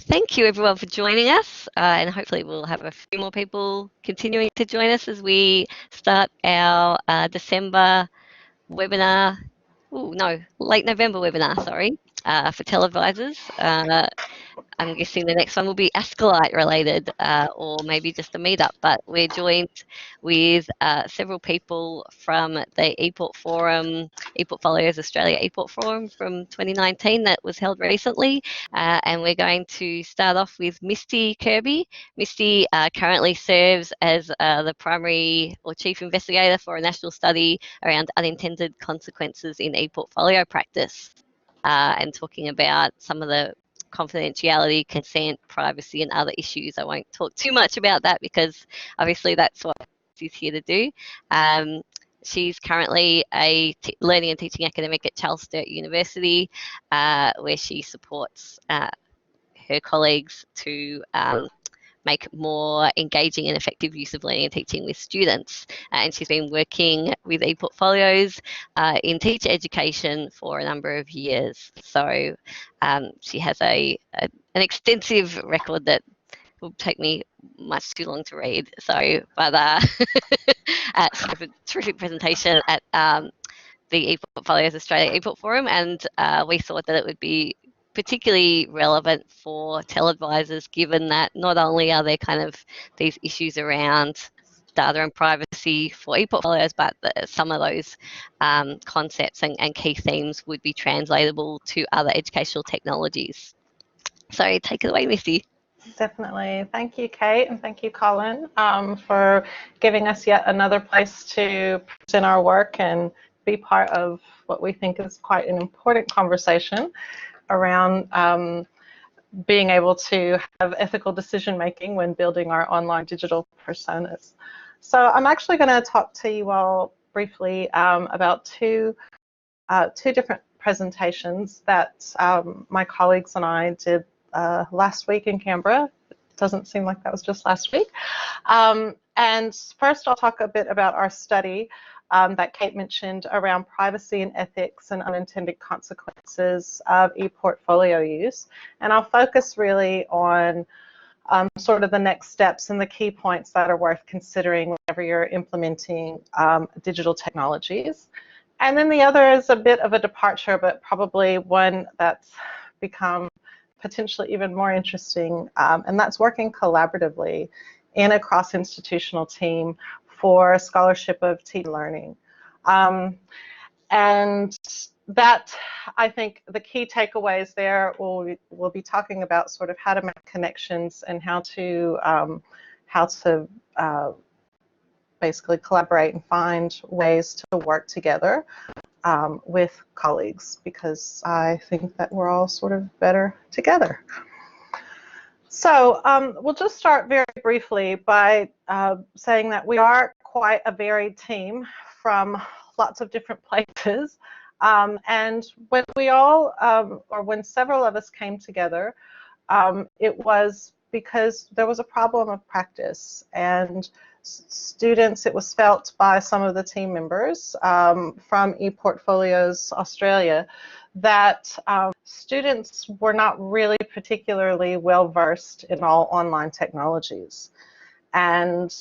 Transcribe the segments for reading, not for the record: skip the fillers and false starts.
thank you everyone for joining us, and hopefully we'll have a few more people continuing to join us as we start our December webinar. Oh no, late November webinar, sorry, for TELedvisors. I'm guessing the next one will be Ascolite related, or maybe just a meetup, but we're joined with several people from the ePortforum, ePortfolios Australia ePortforum from 2019 that was held recently, and we're going to start off with Misty Kirby. Misty currently serves as the primary or chief investigator for a national study around unintended consequences in ePortfolio practice, and talking about some of the confidentiality, consent, privacy, and other issues. I won't talk too much about that because obviously that's what she's here to do. She's currently a learning and teaching academic at Sturt University, where she supports her colleagues to make more engaging and effective use of learning and teaching with students. And she's been working with ePortfolios in teacher education for a number of years. So she has an extensive record that will take me much too long to read. So, but sort of a terrific presentation at the ePortfolios Australia ePortforum, and we thought that it would be particularly relevant for TELedvisors, given that not only are there kind of these issues around data and privacy for ePortfolios, but some of those concepts and key themes would be translatable to other educational technologies. So take it away, Misty. Definitely. Thank you, Kate, and thank you, Colin, for giving us yet another place to present our work and be part of what we think is quite an important conversation around being able to have ethical decision making when building our online digital personas. So I'm actually going to talk to you all briefly about two different presentations that my colleagues and I did last week in Canberra. It doesn't seem like that was just last week. And first I'll talk a bit about our study that Kate mentioned around privacy and ethics and unintended consequences of ePortfolio use. And I'll focus really on sort of the next steps and the key points that are worth considering whenever you're implementing digital technologies. And then the other is a bit of a departure, but probably one that's become potentially even more interesting, and that's working collaboratively in a cross-institutional team for scholarship of teaching learning. And that, I think, the key takeaways there, we'll be talking about sort of how to make connections and how to basically collaborate and find ways to work together with colleagues, because I think that we're all sort of better together. So we'll just start very briefly by saying that we are quite a varied team from lots of different places. And when we all, or when several of us came together, it was because there was a problem of practice, and students, it was felt by some of the team members from ePortfolios Australia that students were not really particularly well versed in all online technologies. And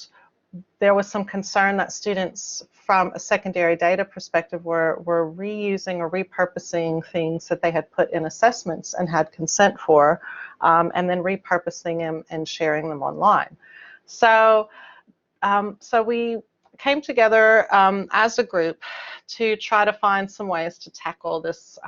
there was some concern that students from a secondary data perspective were reusing or repurposing things that they had put in assessments and had consent for, and then repurposing them and sharing them online. So we came together as a group to try to find some ways to tackle this,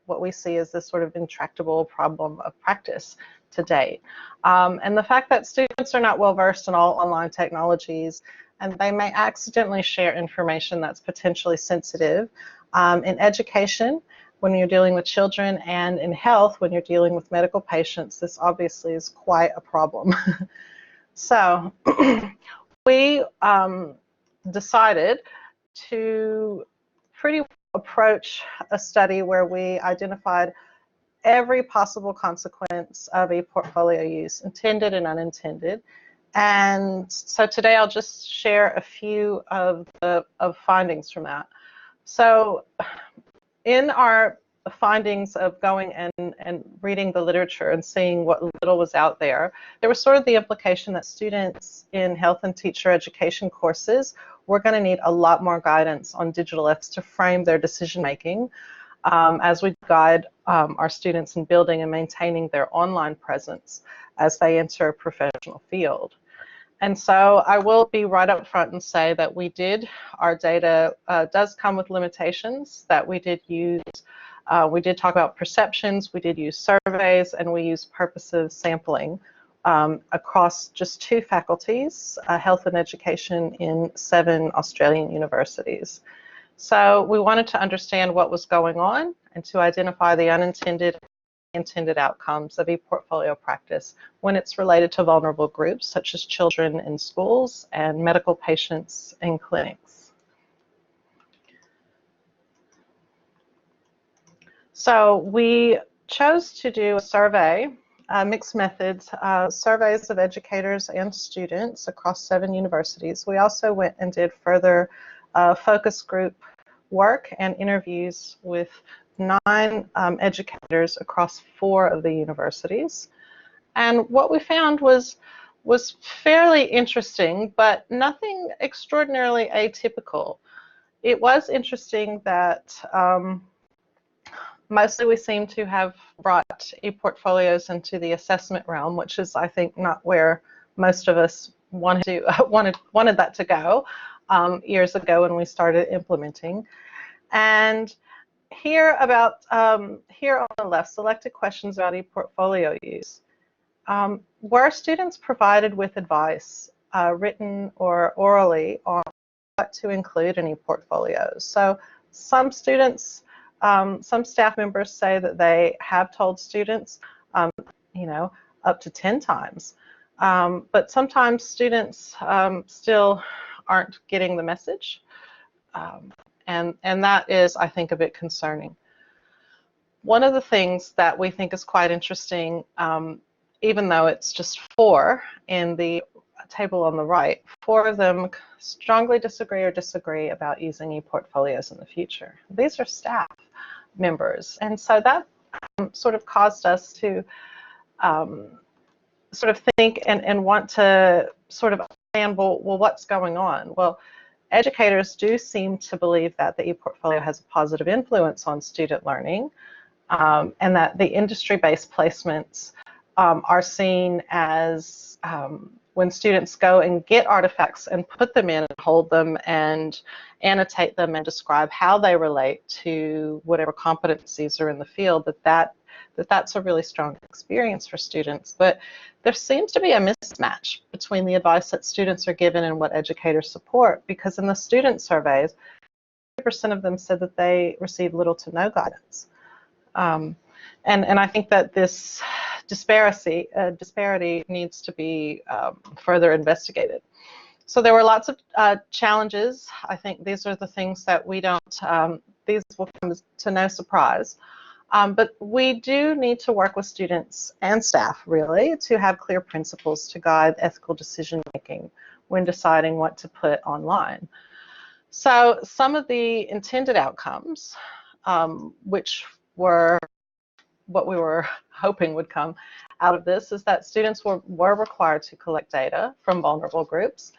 what we see as this sort of intractable problem of practice to date. And the fact that students are not well versed in all online technologies, and they may accidentally share information that's potentially sensitive in education when you're dealing with children, and in health when you're dealing with medical patients. This obviously is quite a problem. So we decided to pretty well approach a study where we identified every possible consequence of ePortfolio use, intended and unintended. And so today I'll just share a few of findings from that. So in our findings of going and reading the literature and seeing what little was out there, there was sort of the implication that students in health and teacher education courses were going to need a lot more guidance on digital ethics to frame their decision making as we guide our students in building and maintaining their online presence as they enter a professional field. And so I will be right up front and say that our data does come with limitations, that we did use, we did talk about perceptions, we did use surveys, and we used purposive sampling across just 2 faculties, health and education in 7 Australian universities. So we wanted to understand what was going on and to identify the unintended intended outcomes of ePortfolio practice when it's related to vulnerable groups such as children in schools and medical patients in clinics. So we chose to do a survey, mixed methods, surveys of educators and students across 7 universities. We also went and did further focus group work and interviews with 9 educators across 4 of the universities. And what we found was fairly interesting, but nothing extraordinarily atypical. It was interesting that mostly we seem to have brought ePortfolios into the assessment realm, which is, I think, not where most of us wanted that to go years ago when we started implementing. And here on the left, selected questions about ePortfolio use. Were students provided with advice, written or orally, on what to include in ePortfolios? So some students, some staff members say that they have told students, you know, up to 10 times. But sometimes students still aren't getting the message. And that is, I think, a bit concerning. One of the things that we think is quite interesting, even though it's just 4 in the table on the right, 4 of them strongly disagree about using ePortfolios in the future. These are staff members, and so that sort of caused us to sort of think and want to sort of understand, well, what's going on? Well, educators do seem to believe that the ePortfolio has a positive influence on student learning, and that the industry-based placements are seen as when students go and get artifacts and put them in and hold them and annotate them and describe how they relate to whatever competencies are in the field, that's a really strong experience for students. But there seems to be a mismatch between the advice that students are given and what educators support, because in the student surveys, 30% of them said that they received little to no guidance. And I think that this disparity needs to be further investigated. So there were lots of challenges. I think these are the things that we don't, these will come to no surprise. But we do need to work with students and staff, really, to have clear principles to guide ethical decision making when deciding what to put online. So some of the intended outcomes, which were what we were hoping would come out of this, is that students were required to collect data from vulnerable groups,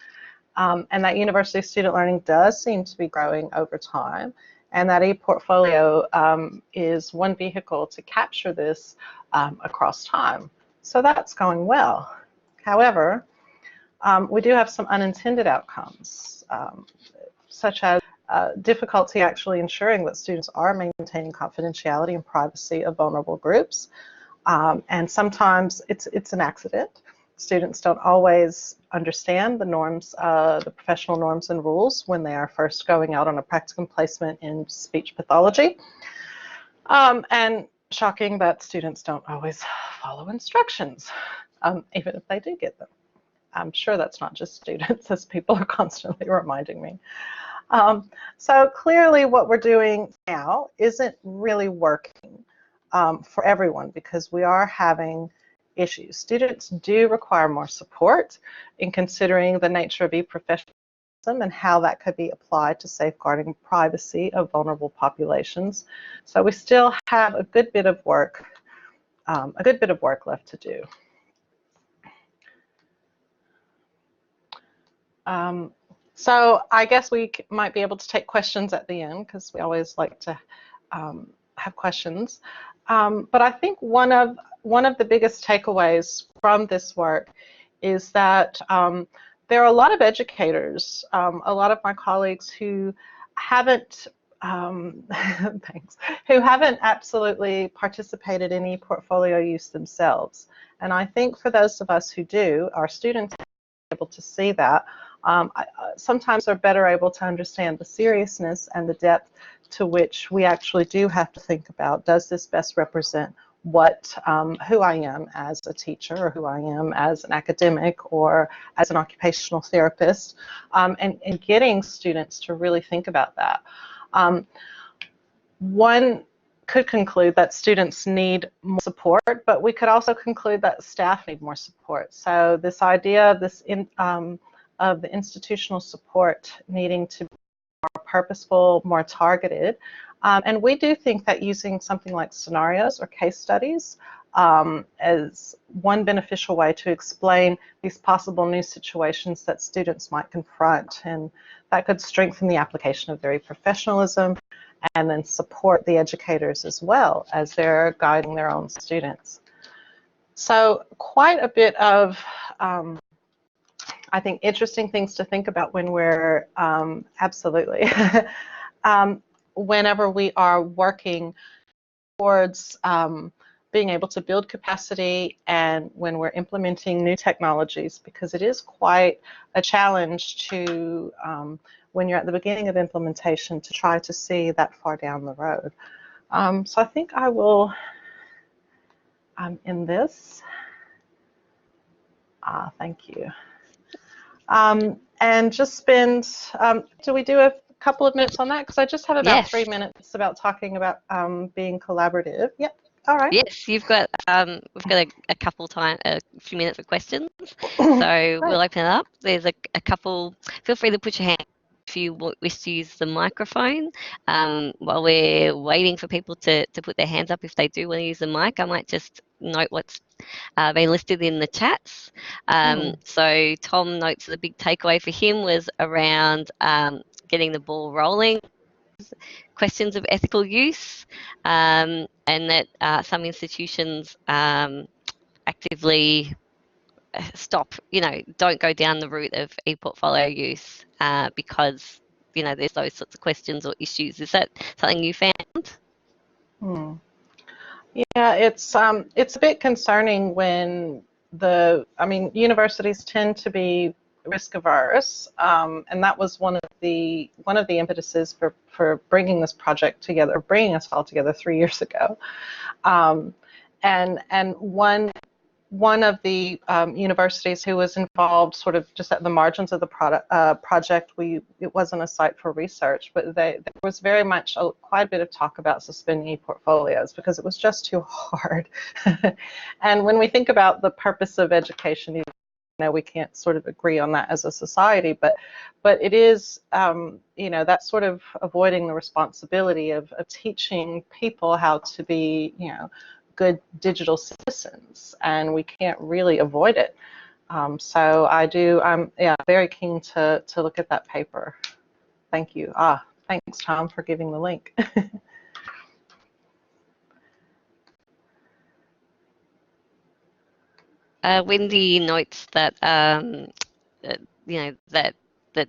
and that university student learning does seem to be growing over time, and that ePortfolio is one vehicle to capture this across time. So that's going well. However, we do have some unintended outcomes, such as difficulty actually ensuring that students are maintaining confidentiality and privacy of vulnerable groups. And sometimes it's an accident. Students don't always understand the norms, the professional norms and rules when they are first going out on a practicum placement in speech pathology. And shocking that students don't always follow instructions, even if they do get them. I'm sure that's not just students, as people are constantly reminding me. So clearly what we're doing now isn't really working for everyone, because we are having issues. Students do require more support in considering the nature of eProfessional and how that could be applied to safeguarding privacy of vulnerable populations. So we still have a good bit of work left to do. So I guess we might be able to take questions at the end, because we always like to have questions. But I think one of the biggest takeaways from this work is that there are a lot of educators, a lot of my colleagues who haven't thanks, who haven't absolutely participated in ePortfolio use themselves. And I think for those of us who do, our students are able to see that. Sometimes are better able to understand the seriousness and the depth to which we actually do have to think about, does this best represent who I am as a teacher, or who I am as an academic, or as an occupational therapist, and getting students to really think about that. One could conclude that students need more support, but we could also conclude that staff need more support. So this idea of of the institutional support needing to be more purposeful, more targeted. And we do think that using something like scenarios or case studies as one beneficial way to explain these possible new situations that students might confront, and that could strengthen the application of their professionalism and then support the educators as well as they're guiding their own students. So quite a bit of I think interesting things to think about when we're absolutely whenever we are working towards being able to build capacity, and when we're implementing new technologies, because it is quite a challenge to when you're at the beginning of implementation to try to see that far down the road. So I think I will end this. Thank you. And just spend, do we do a couple of minutes on that? Because I just have about 3 minutes about talking about being collaborative. Yep. All right. Yes, you've got we've got a few minutes for questions, so we'll open it up. There's a couple. Feel free to put your hand if you wish to use the microphone. While we're waiting for people to put their hands up, if they do want to use the mic, I might just note what's been listed in the chats. So Tom notes the big takeaway for him was around getting the ball rolling, questions of ethical use, and that some institutions actively don't go down the route of ePortfolio use because, there's those sorts of questions or issues. Is that something you found? Yeah, it's a bit concerning when universities tend to be risk averse, and that was one of the impetuses for bringing this project together, bringing us all together 3 years ago, and one of the universities who was involved sort of just at the margins of the project, it wasn't a site for research, but there was very much quite a bit of talk about suspending ePortfolios because it was just too hard. And when we think about the purpose of education, we can't sort of agree on that as a society, but it is, that's sort of avoiding the responsibility of teaching people how to be, good digital citizens, and we can't really avoid it. So I'm very keen to look at that paper. Thank you. Thanks, Tom, for giving the link. Wendy notes that that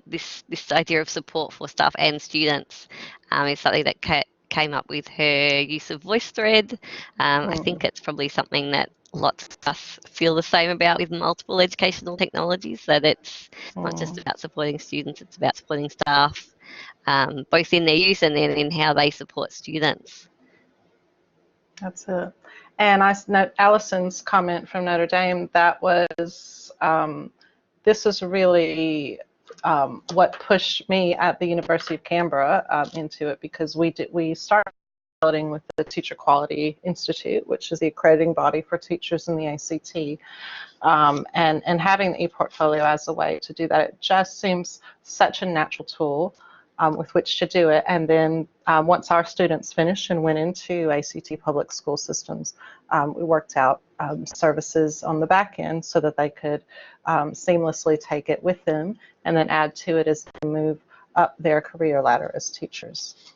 this idea of support for staff and students is something that came up with her use of VoiceThread. I think it's probably something that lots of us feel the same about with multiple educational technologies, that it's not just about supporting students, it's about supporting staff, both in their use and then in how they support students. That's it. And I note Allison's comment from Notre Dame, that was, this was really what pushed me at the University of Canberra into it, because we started consulting with the Teacher Quality Institute, which is the accrediting body for teachers in the ACT. And having the ePortfolio as a way to do that, it just seems such a natural tool with which to do it. And then once our students finished and went into ACT public school systems, we worked out services on the back end so that they could seamlessly take it with them and then add to it as they move up their career ladder as teachers.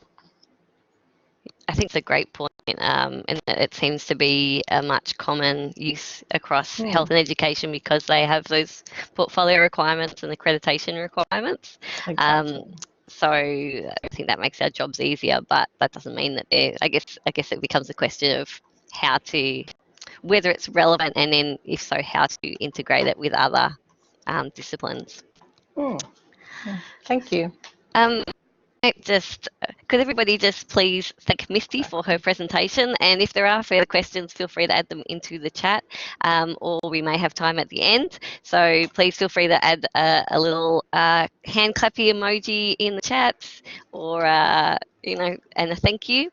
I think it's a great point, and it seems to be a much common use across health and education because they have those portfolio requirements and accreditation requirements. Exactly. So I think that makes our jobs easier, but that doesn't mean that I guess it becomes a question of how to, whether it's relevant, and then if so, how to integrate it with other disciplines. Thank you. Could everybody just please thank Misty for her presentation, and if there are further questions, feel free to add them into the chat, or we may have time at the end. So please feel free to add a little hand clappy emoji in the chat, or and a thank you.